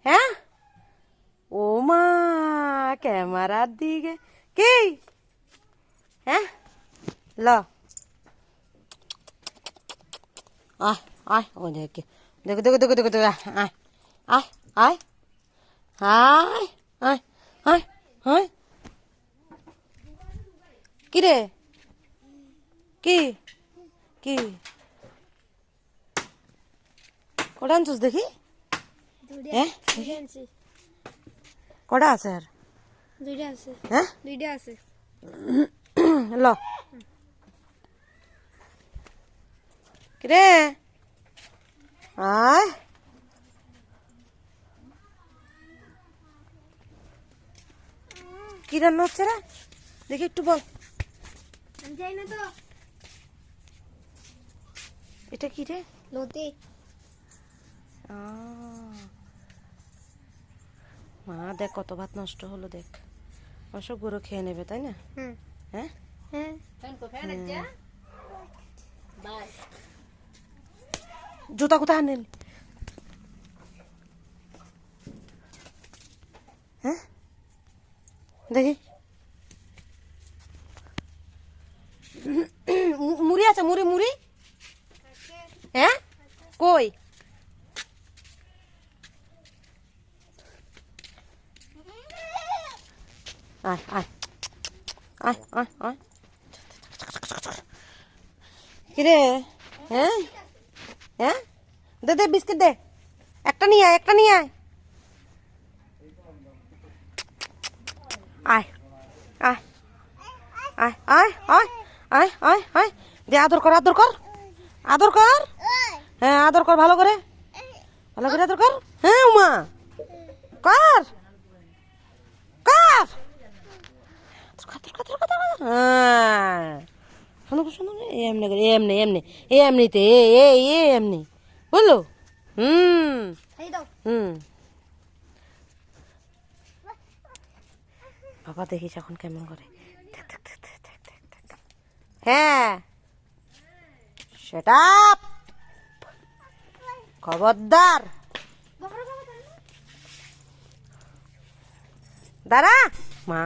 হ্যাঁ ও মা ক্যামেরার দিকে কি হ্যাঁ ল আয় আয় ও দেখে দেখো দেখো দেখো দেখো দেখো আয় আয় আয় আয় আয় আয় আয় কি রে কি কি কটা আনছিস দেখি হ্যাঁ কটা আছে আর দুইটা আছে হ্যাঁ দুইটা আছে ল কিরে আয় কি রান্না হচ্ছে রে দেখি একটু বল আমি যাই না তো এটা কি রে লতি মা দেখ কত ভাত নষ্ট হলো দেখ সব গরু খেয়ে নেবে তাই না হুম হ্যাঁ হ্যাঁ জুতা কোথায় আনলি হ্যাঁ দেখি মুড়ি আছে মুড়ি মুড়ি হ্যাঁ কই আয় আয় আয় আয় আয় কিরে হ্যাঁ হ্যাঁ দে দে বিস্কিট দে একটা নিয়ে আয় একটা নিয়ে আয় আয় আয় আয় আয় আয় আয় আয় আয় দে আদর কর আদর কর আদর কর হ্যাঁ আদর কর ভালো করে আদর কর হ্যাঁ উমা কর কর হ্যাঁ শোনো শোনো এমনি করে এমনি এমনি এমনিতে এমনি বুঝলো এই দাও হুম বাবা দেখিস এখন কেমন করে দেখ, দেখ, দেখ, দেখ, দেখ, দেখ, দেখ, দেখ। হ্যাঁ সেটা খবরদার দাঁড়া মা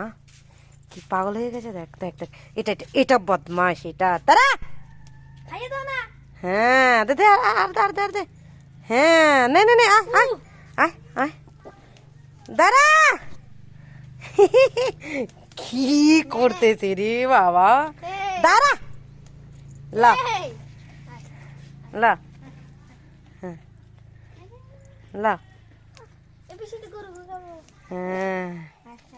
কি পাগল হয়ে গেছে দেখ দেখ দেখ এটা এটা এটা বদমাস এটা দাঁড়া খাইয়ে দাও না হ্যাঁ দে দে আর দে আর দে হ্যাঁ নে নে নে আয় আয় আয় আয় দাঁড়া কি করতেছে রে বাবা দাঁড়া লা এই লা হ্যাঁ লা এ বেশি তো করব হ্যাঁ আচ্ছা